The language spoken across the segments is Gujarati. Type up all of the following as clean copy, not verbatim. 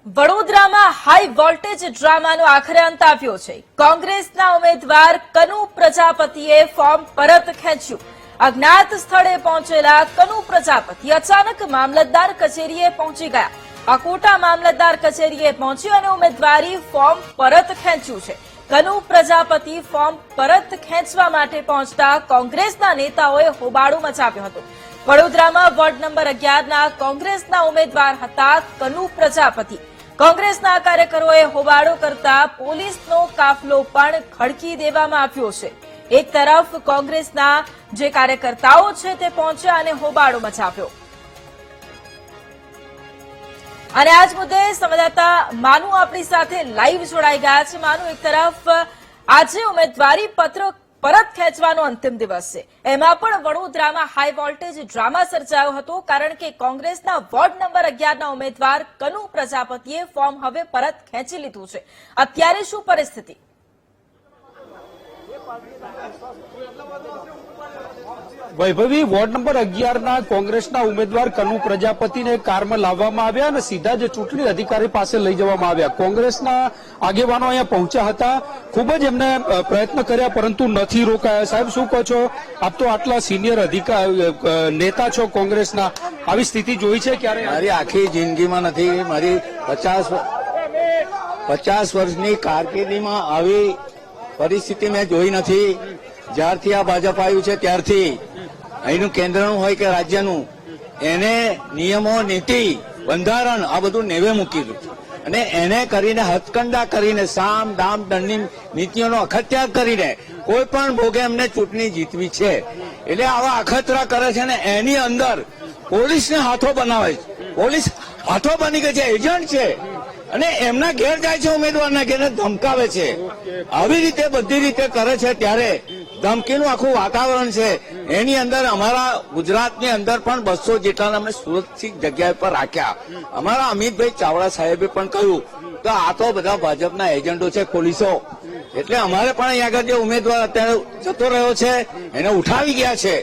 વડોદરામાં હાઈ વોલ્ટેજ ડ્રામાનો આખરે અંત આવ્યો છે। કોંગ્રેસના ઉમેદવાર કનુ પ્રજાપતિએ ફોર્મ પરત ખેંચ્યું। અજ્ઞાત સ્થળે પહોંચેલા કનુ પ્રજાપતિ અચાનક મામલતદાર કચેરીએ પહોંચી ગયા। અકોટા મામલતદાર કચેરીએ પહોંચી અને ઉમેદવારી ફોર્મ પરત ખેંચ્યું છે। કનુ પ્રજાપતિ ફોર્મ પરત ખેંચવા માટે પહોંચતા કોંગ્રેસના નેતાઓએ હોબાળો મચાવ્યો હતો। વડોદરામાં વોર્ડ નંબર 11ના કોંગ્રેસના ઉમેદવાર હતા કનુ પ્રજાપતિ। કોંગ્રેસના કાર્યકરોએ હોબાળો કરતા પોલીસનો કાફલો પણ ખડકી દેવામાં આવ્યો છે। એક તરફ કોંગ્રેસના જે કાર્યકર્તાઓ છે તે પહોંચ્યા અને હોબાળો મચાવ્યો। અને આજ મુદ્દે સંવાદદાતા માનુ આપણી સાથે લાઈવ જોડાઈ ગયા છે। માનુ, એક તરફ આજે ઉમેદવારી પત્ર પરત ખેંચવાનો અંતિમ દિવસ છે, એમાં પણ વડોદરામાં હાઈ વોલ્ટેજ ડ્રામા સર્જાયો હતો, કારણ કે કોંગ્રેસના વોર્ડ નંબર 11ના ઉમેદવાર કનુ પ્રજાપતિએ ફોર્મ હવે પરત ખેંચી લીધું છે। અત્યારે શું પરિસ્થિતિ? વૈભવી, વોર્ડ નંબર 11ના કોંગ્રેસના ઉમેદવાર કનુ પ્રજાપતિને કારમાં લાવવામાં આવ્યા અને સીધા જ ચૂંટણી અધિકારી પાસે લઈ જવામાં આવ્યા। કોંગ્રેસના આગેવાનો અહીંયા પહોંચ્યા હતા, ખૂબ જ એમને પ્રયત્ન કર્યા પરંતુ નથી રોકાયા। સાહેબ, શું કહો છો? આપ તો આટલા સિનિયર નેતા છો કોંગ્રેસના, આવી સ્થિતિ જોઈ છે ક્યારે? મારી આખી જિંદગીમાં નથી, મારી 50 વર્ષની કારકિર્દીમાં આવી પરિસ્થિતિ મેં જોઈ નથી। જ્યારથી આ ભાજપ આવ્યું છે ત્યારથી અહીંનું કેન્દ્રનું હોય કે રાજ્યનું, એને નિયમો, નીતિ, બંધારણ આ બધું નેવે મૂકી દીધું અને એને કરીને હથકંડા કરીને સામ દામ દંડની નીતિઓનો અખત્યાર કરીને કોઈ પણ ભોગે એમને ચૂંટણી જીતવી છે। એટલે આવા અખતરા કરે છે ને એની અંદર પોલીસને હાથો બનાવે છે। પોલીસ હાથો બની ગઈ છે, એજન્ટ છે અને એમના ઘેર જાય છે, ઉમેદવારના ઘેર ધમકાવે છે। આવી રીતે બધી રીતે કરે છે ત્યારે ધમકીનું આખું વાતાવરણ છે। એની અંદર અમારા ગુજરાતની અંદર પણ 200 જેટલાને અમે સુરક્ષિત જગ્યા પર રાખ્યા। અમારા અમિતભાઈ ચાવડા સાહેબે પણ કહ્યું કે આ તો બધા ભાજપના એજન્ટો છે, પોલીસો, એટલે અમારે પણ અહીં આગળ જે ઉમેદવાર અત્યારે જતો રહ્યો છે એને ઉઠાવી ગયા છે,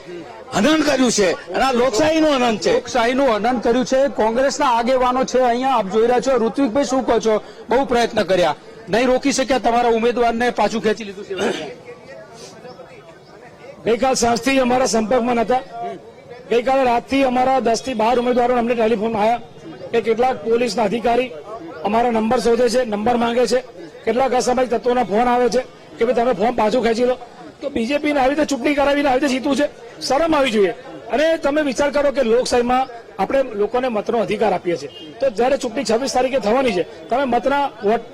હનન કર્યું છે અને આ લોકશાહીનું હનન છે। લોકશાહીનું હનન કર્યું છે। કોંગ્રેસના આગેવાનો છે અહીંયા, આપ જોઈ રહ્યા છો। ઋત્વિકભાઈ, શું કહો છો? બહુ પ્રયત્ન કર્યા, નહીં રોકી શક્યા, તમારા ઉમેદવારને પાછું ખેંચી લીધું છે? ગઈકાલ સાંજથી અમારા સંપર્કમાં નતા। ગઈકાલે રાતથી અમારા 10 થી 12 ઉમેદવારો અમને ટેલિફોન આવ્યા કે કેટલાક પોલીસના અધિકારી અમારા નંબર શોધે છે, નંબર માંગે છે, કેટલાક અસામાજિક તત્વોના ફોન આવે છે કે ભાઈ તમે ફોર્મ પાછું ખેંચી લો। તો બીજેપીને આવી રીતે ચૂંટણી કરાવીને આવી રીતે જીતવું છે? શરમ આવી જોઈએ। અને તમે વિચાર કરો કે લોકશાહીમાં આપણે લોકોને મતનો અધિકાર આપીએ છીએ, તો જયારે ચૂંટણી 26 તારીખે થવાની છે, તમે મતના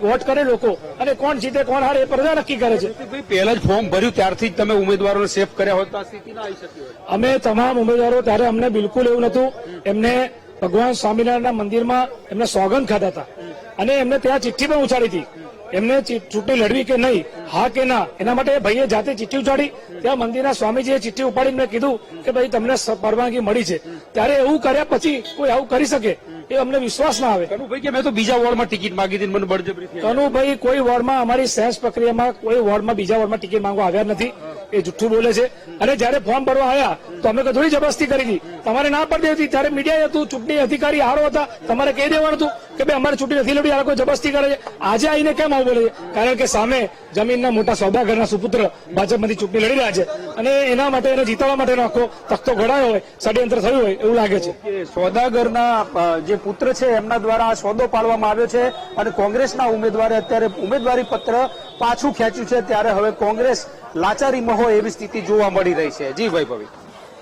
વોટ કરે લોકો અને કોણ જીતે કોણ હારે એ પ્રજા નક્કી કરે છે। પહેલા જ ફોર્મ ભર્યું ત્યારથી જ તમે ઉમેદવારોને સેફ કર્યા હોત તો આ સ્થિતિ ના આવી શકી હોત? અમે તમામ ઉમેદવારો, ત્યારે અમને બિલકુલ એવું નહોતું। એમને ભગવાન સ્વામિનારાયણના મંદિરમાં એમને સોગંદ ખાધા હતા અને એમને ત્યાં ચિઠ્ઠી પણ ઉછાળી હતી, એમને ચૂંટણી લડવી કે નહીં, હા કે ના, એના માટે ભાઈએ જાતે ચિઠ્ઠી ઉછાળી। ત્યાં મંદિરના સ્વામીજીએ ચિઠ્ઠી ઉપાડીને મેં કીધું કે ભાઈ તમને પરવાનગી મળી છે। ત્યારે એવું કર્યા પછી કોઈ આવું કરી શકે એ અમને વિશ્વાસ ના આવે। કનુભાઈ કે મેં તો બીજા વોર્ડમાં ટિકિટ માંગી હતી, મને બળજબરી કનુભાઈ કોઈ વોર્ડમાં, અમારી સેન્સ પ્રક્રિયામાં કોઈ વોર્ડમાં બીજા વોર્ડમાં ટિકિટ માંગવા આવ્યા નથી, એ જુઠ્ઠું બોલે છે। અને જયારે ફોર્મ ભરવા આવ્યા તો અમે થોડી જબરદસ્તી કરી હતી, તમારે ના પડતી હતી। ત્યારે મીડિયા હતું, ચૂંટણી અધિકારી હારો હતા, તમારે કહી દેવાનું હતું કે ભાઈ અમારે ચૂંટણી નથી લડવી, આ કોઈ જબરદસ્તી કરે છે। આજે આવીને કેમ આવું બોલે છે? કારણ કે સામે જમીનના મોટા સોદાગરના સુપુત્ર ભાજપમાંથી ચૂંટણી લડી રહ્યા છે અને એના માટે, એને જીતાડવા માટેનો આખો તખ્તો ઘડાયો હોય, ષડયંત્ર થયું હોય એવું લાગે છે। સોદાગરના જે પુત્ર છે એમના દ્વારા આ સોદો પાડવામાં આવ્યો છે અને કોંગ્રેસના ઉમેદવારે અત્યારે ઉમેદવારી પત્ર પાછું ખેંચ્યું છે, ત્યારે હવે કોંગ્રેસ લાચારીમાં હોય એવી સ્થિતિ જોવા મળી રહી છે। જી વૈભવી।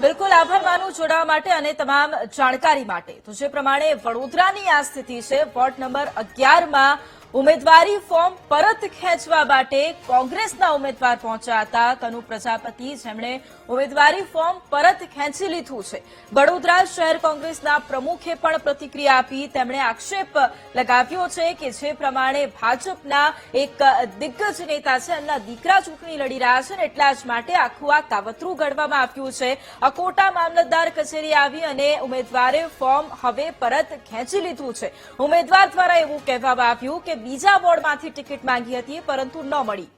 બિલકુલ, આભાર માનું જોડાવા માટે અને તમામ જાણકારી માટે। તો જે પ્રમાણે વડોદરાની આ સ્થિતિ છે, વોર્ડ નંબર 11માં ઉમેદવારી ફોર્મ પરત ખેંચવા માટે કોંગ્રેસના ઉમેદવાર પહોંચ્યા હતા કનુ પ્રજાપતિ, જેમણે ઉમેદવારી ફોર્મ પરત ખેંચી લીધું છે। વડોદરા શહેર કોંગ્રેસના પ્રમુખે પણ પ્રતિક્રિયા આપી, તેમણે આક્ષેપ લગાવ્યો છે કે જે પ્રમાણે ભાજપના એક દિગ્ગજ નેતા છે, એમના દીકરા ચૂંટણી લડી રહ્યા છે ને એટલા જ માટે આખું આ કાવતરું ઘડવામાં આવ્યું છે। અકોટા મામલતદાર કચેરી આવી અને ઉમેદવારે ફોર્મ હવે પરત ખેંચી લીધું છે। ઉમેદવાર દ્વારા એવું કહેવામાં આવ્યું કે બીજા વોર્ડમાંથી ટિકિટ માંગી હતી પરંતુ ન મળી।